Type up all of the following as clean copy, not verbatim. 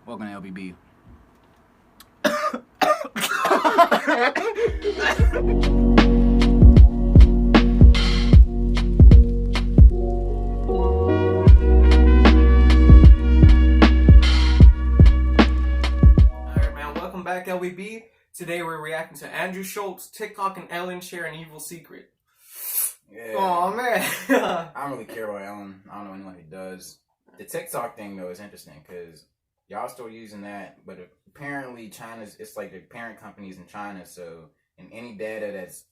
Welcome to LBB. Alright, man, welcome back, LBB. Today we're reacting to Andrew Schulz, TikTok and Ellen share an evil secret. Yeah. Oh man. I don't really care about Ellen. I don't know anyone who does. The TikTok thing though is interesting because y'all still using that, but apparently it's like the parent companies in China, so and any data that's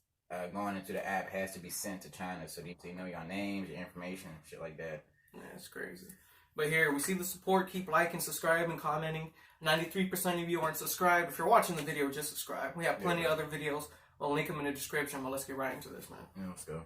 going into the app has to be sent to China, so they know your names, your information, shit like that. Yeah, that's crazy. But here, we see the support. Keep liking, subscribing, commenting. 93% of you aren't subscribed. If you're watching the video, just subscribe. We have plenty of other videos. We'll link them in the description, but let's get right into this, man. Yeah, let's go.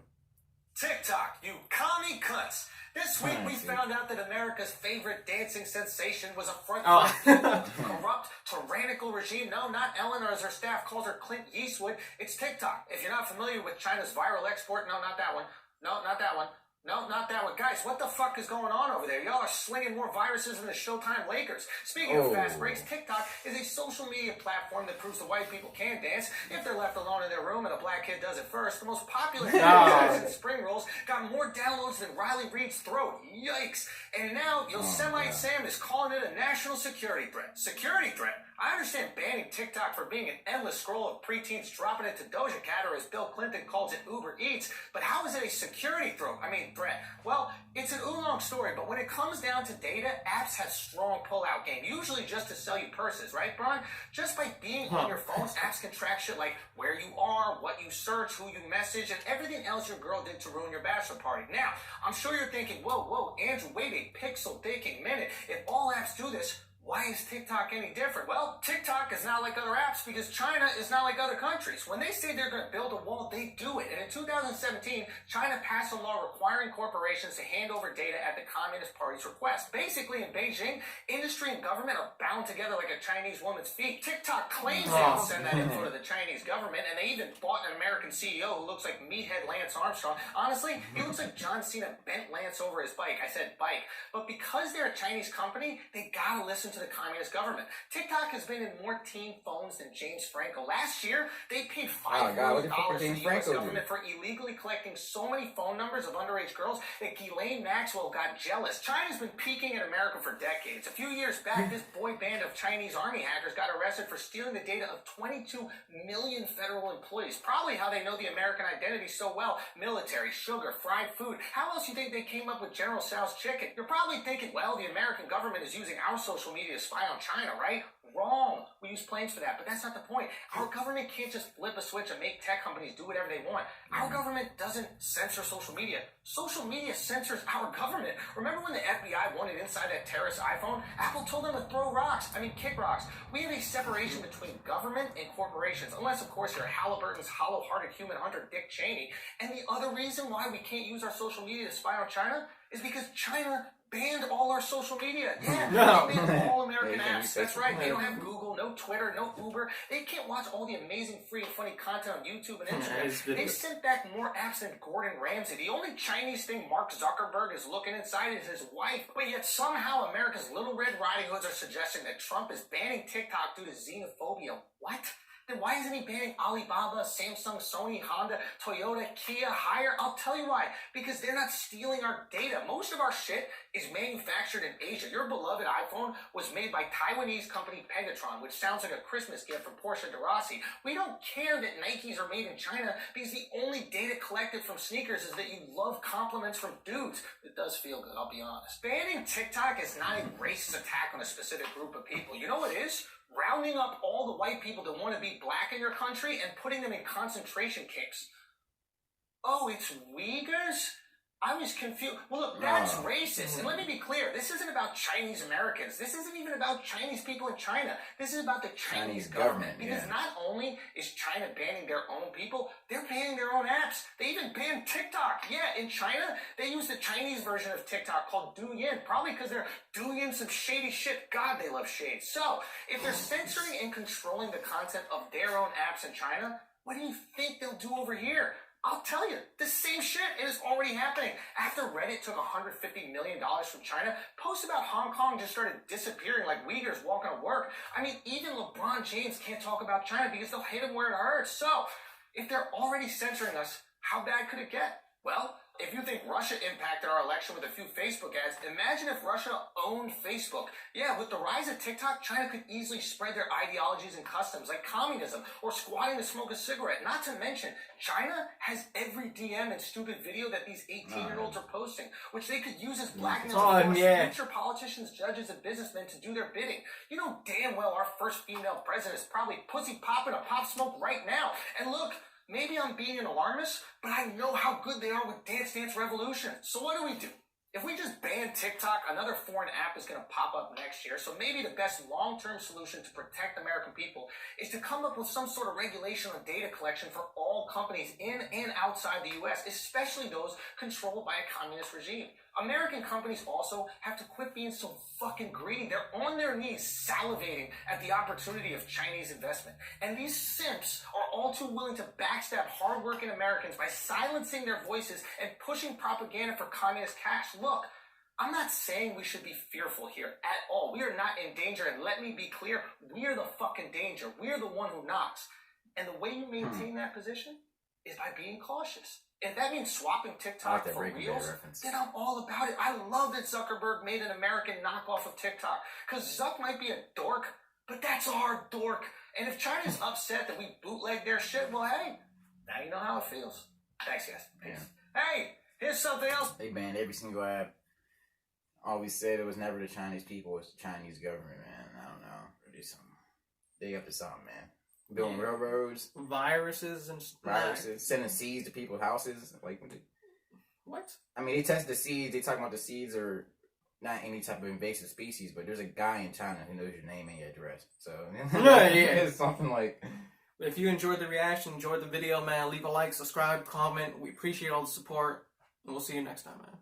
TikTok, you commie cunts. This week we found out that America's favorite dancing sensation was a front corrupt, tyrannical regime. No, not Ellen, or as her staff calls her, Clint Eastwood. It's TikTok. If you're not familiar with China's viral export, no, not that one. No, not that one. No, not that one. Guys, what the fuck is going on over there? Y'all are slinging more viruses than the Showtime Lakers. Speaking of fast breaks, TikTok is a social media platform that proves the white people can dance if they're left alone in their room and a black kid does it first. The most popular dances and spring rolls got more downloads than Riley Reid's throat. Yikes. And now Yosemite Sam is calling it a national security threat. Security threat? I understand banning TikTok for being an endless scroll of preteens dropping it to Doja Cat, or as Bill Clinton calls it, Uber Eats, but how is it a security threat? Well, it's an oolong story, but when it comes down to data, apps have strong pull-out game, usually just to sell you purses, right, Brian? Just by being on your phones, apps can track shit like where you are, what you search, who you message, and everything else your girl did to ruin your bachelor party. Now, I'm sure you're thinking, whoa, Andrew, wait a pixel-thinking minute. If all apps do this, why is TikTok any different? Well, TikTok is not like other apps because China is not like other countries. When they say they're going to build a wall, they do it. And in 2017, China passed a law requiring corporations to hand over data at the Communist Party's request. Basically, in Beijing, industry and government are bound together like a Chinese woman's feet. TikTok claims they will send that info to the Chinese government, and they even bought an American CEO who looks like meathead Lance Armstrong. Honestly, he looks like John Cena bent Lance over his bike. I said bike. But because they're a Chinese company, they gotta listen to the communist government. TikTok has been in more teen phones than James Franco. Last year, they paid $5 million to the U.S. government for illegally collecting so many phone numbers of underage girls that Ghislaine Maxwell got jealous. China's been peeking at America for decades. A few years back, this boy band of Chinese army hackers got arrested for stealing the data of 22 million federal employees. Probably how they know the American identity so well. Military, sugar, fried food. How else do you think they came up with General Tso's chicken? You're probably thinking, well, the American government is using our social media to spy on China, right? Wrong. We use planes for that, but that's not the point. Our government can't just flip a switch and make tech companies do whatever they want. Our government doesn't censor social media. Social media censors our government. Remember when the FBI wanted inside that terrorist iPhone? Apple told them to throw rocks. Kick rocks. We have a separation between government and corporations, unless, of course, you're Halliburton's hollow-hearted human hunter, Dick Cheney. And the other reason why we can't use our social media to spy on China is because China banned all our social media. Yeah, they banned all American apps. That's right. They don't have Google, no Twitter, no Uber. They can't watch all the amazing free and funny content on YouTube and Instagram. They sent back more apps than Gordon Ramsay. The only Chinese thing Mark Zuckerberg is looking inside is his wife. But yet somehow America's Little Red Riding Hoods are suggesting that Trump is banning TikTok due to xenophobia. What? Then why isn't he banning Alibaba, Samsung, Sony, Honda, Toyota, Kia, Haier? I'll tell you why. Because they're not stealing our data. Most of our shit is manufactured in Asia. Your beloved iPhone was made by Taiwanese company Pegatron, which sounds like a Christmas gift from Porsche de Rossi. We don't care that Nikes are made in China because the only data collected from sneakers is that you love compliments from dudes. It does feel good, I'll be honest. Banning TikTok is not a racist attack on a specific group of people. You know what it is? Rounding up all the white people that want to be black in your country and putting them in concentration camps. Oh, it's Uyghurs? I was confused. Well, look, that's racist. And let me be clear. This isn't about Chinese Americans. This isn't even about Chinese people in China. This is about the Chinese government. Because not only is China banning their own people, they're banning their own apps. They even banned TikTok. Yeah, in China, they use the Chinese version of TikTok called Douyin, probably because they're doing some shady shit. God, they love shade. So, if they're censoring and controlling the content of their own apps in China, what do you think they'll do over here? I'll tell you, the same shit is already happening. After Reddit took $150 million from China, posts about Hong Kong just started disappearing like Uyghurs walking to work. I mean, even LeBron James can't talk about China because they'll hit him where it hurts. So, if they're already censoring us, how bad could it get? Well, if you think Russia impacted our election with a few Facebook ads, imagine if Russia owned Facebook. Yeah, with the rise of TikTok, China could easily spread their ideologies and customs like communism or squatting to smoke a cigarette. Not to mention, China has every DM and stupid video that these 18-year-olds are posting, which they could use as blackmail to force future politicians, judges, and businessmen to do their bidding. You know damn well our first female president is probably pussy popping a pop smoke right now. And look, maybe I'm being an alarmist, but I know how good they are with Dance Dance Revolution. So what do? If we just ban TikTok, another foreign app is going to pop up next year. So maybe the best long-term solution to protect American people is to come up with some sort of regulation on data collection for all companies in and outside the U.S., especially those controlled by a communist regime. American companies also have to quit being so fucking greedy. They're on their knees salivating at the opportunity of Chinese investment. And these simps are all too willing to backstab hardworking Americans by silencing their voices and pushing propaganda for communist cash. Look, I'm not saying we should be fearful here at all. We are not in danger. And let me be clear, we're the fucking danger. We're the one who knocks. And the way you maintain that position is by being cautious. If that means swapping TikTok for Reels, then I'm all about it. I love that Zuckerberg made an American knockoff of TikTok. Because Zuck might be a dork, but that's our dork. And if China's upset that we bootleg their shit, well, hey, now you know how it feels. Thanks, guys. Peace. Hey, here's something else. They banned every single app. Always said it was never the Chinese people, it's the Chinese government, man. I don't know. They something. They up to something, man. Building railroads, viruses, and sending seeds to people's houses. Like what? I mean, they test the seeds. They talk about the seeds are not any type of invasive species, but there's a guy in China who knows your name and your address. So it's something like. If you enjoyed the reaction, enjoyed the video, man, leave a like, subscribe, comment. We appreciate all the support, and we'll see you next time, man.